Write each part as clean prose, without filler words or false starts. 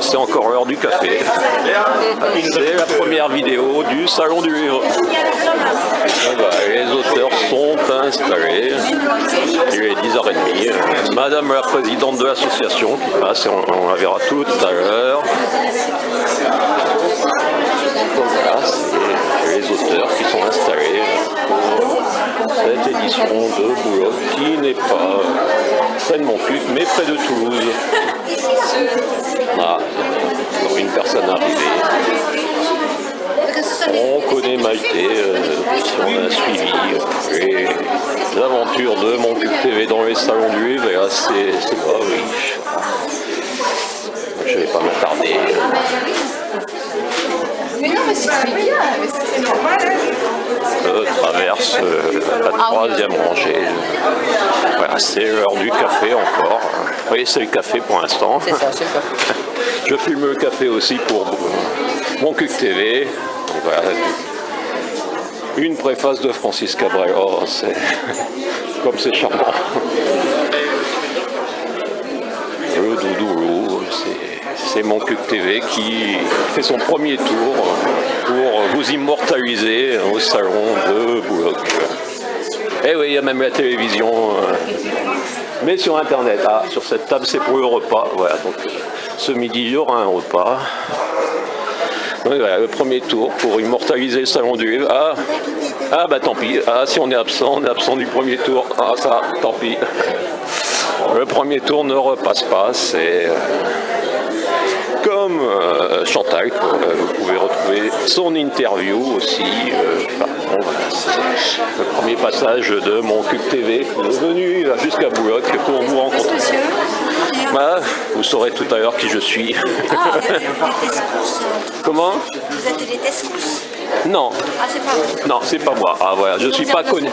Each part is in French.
c'est encore l'heure du café. C'est la première vidéo du Salon du Livre. Les auteurs sont installés. Il est 10h30. Madame la présidente de l'association qui passe, on la verra tout à l'heure. Voilà, c'est les auteurs qui sont installés pour cette édition de Boulogne qui n'est pas près de Montcuq mais près de Toulouse. Voilà, alors une personne arrivée. On connaît Maïté, on a suivi les aventures de Montcuq TV dans les salons du livre et là c'est pas riche. Je vais pas m'attarder. Mais non, mais c'est très bien, mais c'est normal. Traverse la troisième rangée. Voilà, c'est l'heure du café encore. Oui, c'est le café pour l'instant. C'est ça, c'est le café. Je filme le café aussi pour Montcuq TV. Donc, voilà, une préface de Francis Cabrel. Oh, c'est comme c'est charmant. Le doudoulou, c'est Montcuq TV qui fait son premier tour pour vous immortaliser au salon de Boulogne. Et oui, il y a même la télévision, mais sur internet. Ah, sur cette table, c'est pour le repas. Voilà, donc ce midi, il y aura un repas. Donc, voilà, le premier tour pour immortaliser le salon du livre. Ah bah tant pis. Ah, si on est absent du premier tour. Ah ça, tant pis. Le premier tour ne repasse pas, c'est comme Chantal, vous pouvez retrouver son interview aussi. Voilà, c'est le premier passage de Montcuq TV. Il est venu jusqu'à Boulogne pour vous rencontrer. Voilà, vous saurez tout à l'heure qui je suis. Ah, vous êtes les Tescous. Comment? Vous êtes les Tescous. Non. Ah, c'est pas vous. Non, c'est pas moi. Ah voilà, je suis pas connu.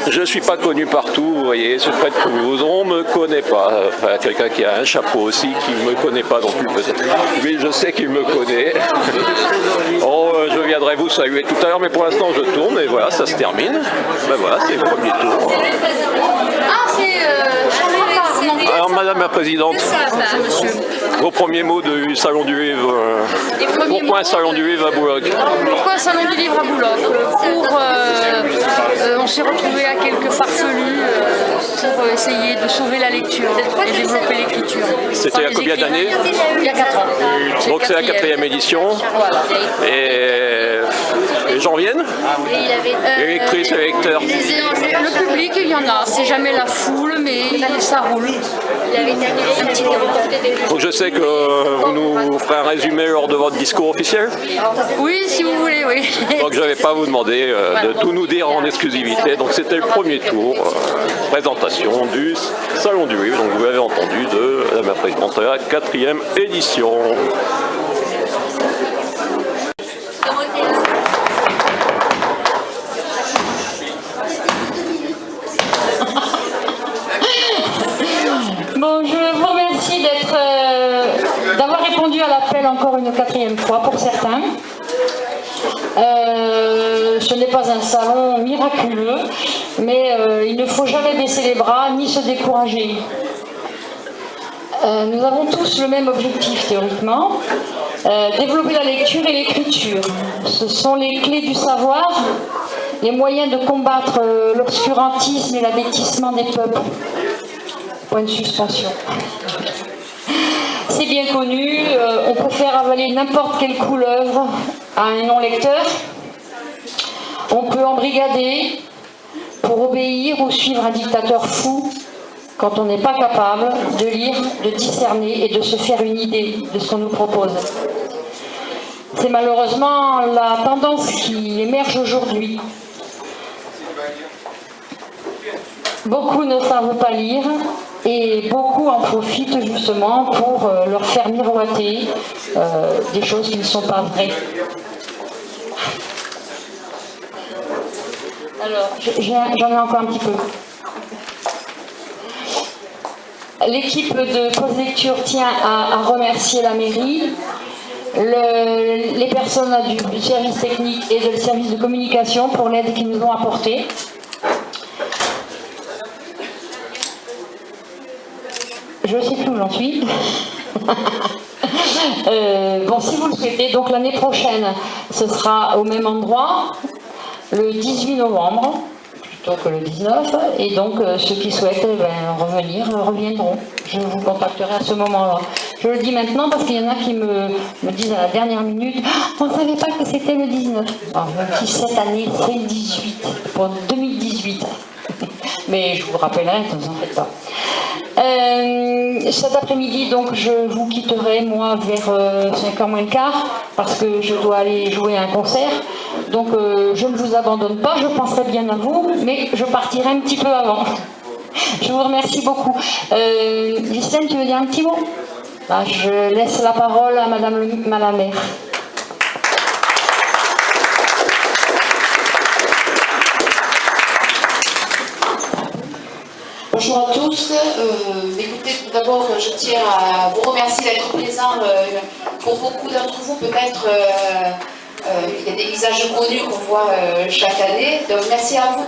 Je suis pas connu partout, vous voyez, c'est près de Toulouse, on me connaît pas. Enfin, quelqu'un qui a un chapeau aussi qui me connaît pas non plus peut-être. Mais je sais qu'il me connaît. Oh, je viendrai vous saluer tout à l'heure, mais pour l'instant je tourne et voilà, ça se termine. Ben voilà, c'est le premier tour. Ah, c'est Alors Madame la Présidente, vos premiers mots du Salon du Livre. Pourquoi un Salon du Livre à Boulogne? Pourquoi un salon du livre à Boulogne? On s'est retrouvés à quelques farfelus pour essayer de sauver la lecture et développer l'écriture. C'était il y a combien d'années? Il y a 4 ans. Donc c'est la 4e édition. Voilà. Et les gens viennent? Les lectrices et les lecteurs? Le public, il y en a. C'est jamais la foule, mais ça roule. Donc je sais que vous nous ferez un résumé lors de votre discours officiel. Oui, si vous voulez, oui. Donc je ne vais pas vous demander de tout nous dire en exclusivité. Donc c'était le premier tour, présentation du Salon du Livre. Donc vous l'avez entendu de Madame la Présidente de la 4e édition. Bon, je vous remercie d'avoir répondu à l'appel encore une 4e fois pour certains. Ce n'est pas un salon miraculeux, mais il ne faut jamais baisser les bras ni se décourager. Nous avons tous le même objectif théoriquement, développer la lecture et l'écriture. Ce sont les clés du savoir, les moyens de combattre l'obscurantisme et l'abêtissement des peuples. Point de suspension. C'est bien connu, on peut faire avaler n'importe quelle couleuvre à un non-lecteur. On peut embrigader pour obéir ou suivre un dictateur fou quand on n'est pas capable de lire, de discerner et de se faire une idée de ce qu'on nous propose. C'est malheureusement la tendance qui émerge aujourd'hui. Beaucoup ne savent pas lire et beaucoup en profitent justement pour leur faire miroiter des choses qui ne sont pas vraies. Alors, j'en ai encore un petit peu. L'équipe de Pause Lecture tient à remercier la mairie, les personnes du service technique et du service de communication pour l'aide qu'ils nous ont apportée. je ne sais plus où j'en suis. Bon, si vous le souhaitez, donc l'année prochaine, ce sera au même endroit, le 18 novembre, plutôt que le 19, et donc ceux qui souhaitent revenir reviendront. Je vous contacterai à ce moment-là. Je le dis maintenant parce qu'il y en a qui me disent à la dernière minute « On ne savait pas que c'était le 19 ». Alors, même si cette année, c'est le 18, pour 2018. Mais je vous rappellerai, ne vous en faites pas. Cet après-midi, donc, je vous quitterai, moi, vers 5h moins le quart, parce que je dois aller jouer à un concert. Donc, je ne vous abandonne pas, je penserai bien à vous, mais je partirai un petit peu avant. Je vous remercie beaucoup. Justine, tu veux dire un petit mot? Je laisse la parole à Madame la maire. Bonjour à tous. Écoutez, tout d'abord, je tiens à vous remercier d'être présents. Pour beaucoup d'entre vous, peut-être, il y a des visages connus qu'on voit chaque année. Donc, merci à vous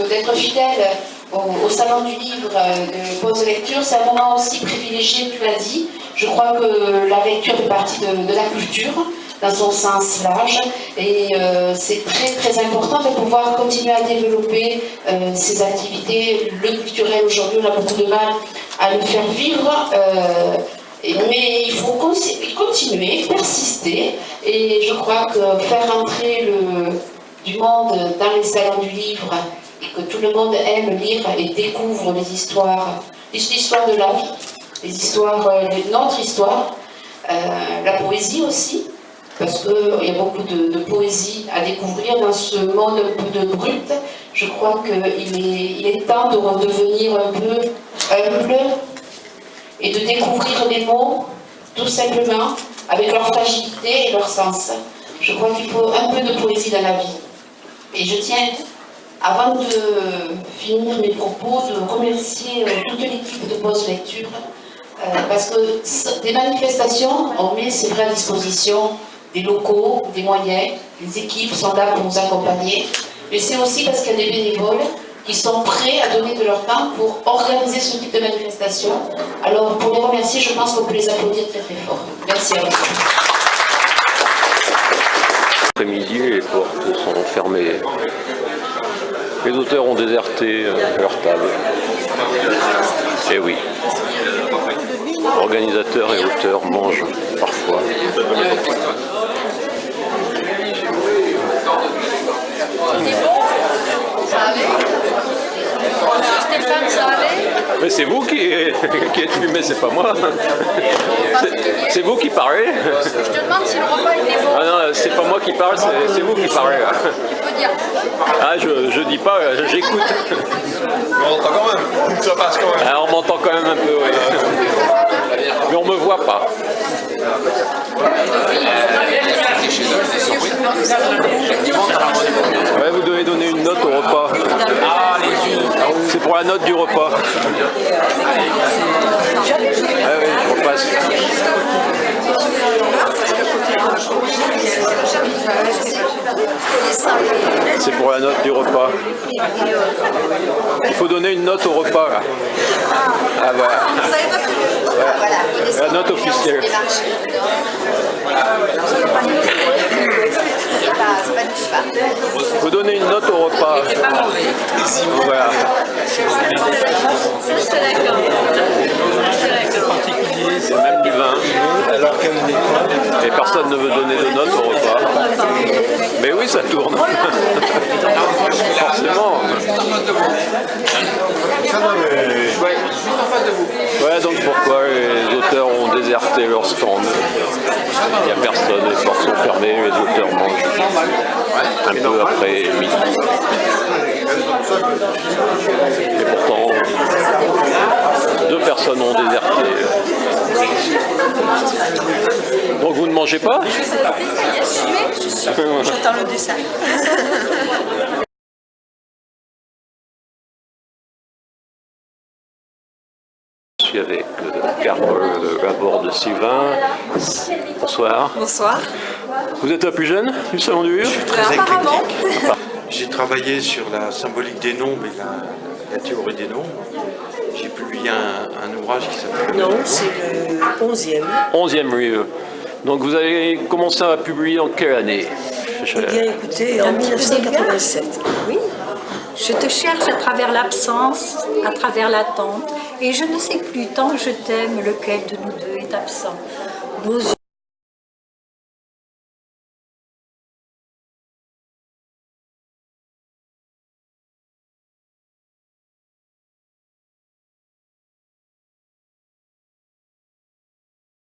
d'être fidèles au Salon du Livre de pause lecture. C'est un moment aussi privilégié, tu l'as dit. Je crois que la lecture fait partie de la culture, dans son sens large, et c'est très très important de pouvoir continuer à développer ces activités. Le culturel aujourd'hui, on a beaucoup de mal à le faire vivre, mais il faut continuer, persister, et je crois que faire entrer du monde dans les salons du livre, et que tout le monde aime lire et découvre les histoires de la vie, les histoires de notre histoire, la poésie aussi, parce qu'il y a beaucoup de poésie à découvrir dans ce monde un peu de brut. Je crois qu'il est temps de redevenir un peu humble et de découvrir les mots, tout simplement, avec leur fragilité et leur sens. Je crois qu'il faut un peu de poésie dans la vie. Et je tiens, avant de finir mes propos, de remercier toute l'équipe de Pause Lecture, parce que des manifestations, on met, c'est vrai, à disposition des locaux, des moyens, les équipes sont là pour nous accompagner, mais c'est aussi parce qu'il y a des bénévoles qui sont prêts à donner de leur temps pour organiser ce type de manifestation. Alors, pour les remercier, je pense qu'on peut les applaudir très très fort. Merci à vous. Après-midi, les portes sont fermées. Les auteurs ont déserté leur table. Eh oui. Organisateurs et auteurs mangent parfois. Stéphane, ça allait? Mais c'est vous qui êtes fumé, c'est pas moi. C'est vous qui parlez. Je te demande si le repas était bon. Ah non, c'est pas moi qui parle, c'est vous qui parlez. Là. Tu peux dire. Ah, je dis pas, j'écoute. On entend quand même, ça passe quand même. Ah, on m'entend quand même un peu, oui. Mais on me voit pas. Ouais, vous devez donner une note au repas. Ah, c'est pour la note du repas. Ah oui, je repasse. C'est pour la note du repas. Il faut donner une note au repas là. Ah voilà. La note officielle. Il faut donner une note au repas. Voilà. C'est même du vin. Et personne ne veut donner de note au repas. Mais oui, ça tourne. Forcément. Ouais, donc pourquoi les auteurs ont déserté leur stand? Il n'y a personne, les portes sont fermées, les auteurs mangent un peu après midi. Et pourtant, 2 personnes ont déserté. Donc vous ne mangez pas? J'attends le dessert. Je suis avec Carole à bord de Sylvain. Bonsoir. Bonsoir. Vous êtes la plus jeune du Salon du Livre? Très éclectique. J'ai travaillé sur la symbolique des nombres et la théorie des nombres. J'ai publié un ouvrage qui s'appelle... Non, c'est le 11e. 11e, oui. Donc vous avez commencé à publier en quelle année? Eh bien, écoutez, en 1987. Oui, je te cherche à travers l'absence, à travers l'attente, et je ne sais plus tant je t'aime lequel de nous deux est absent. Nos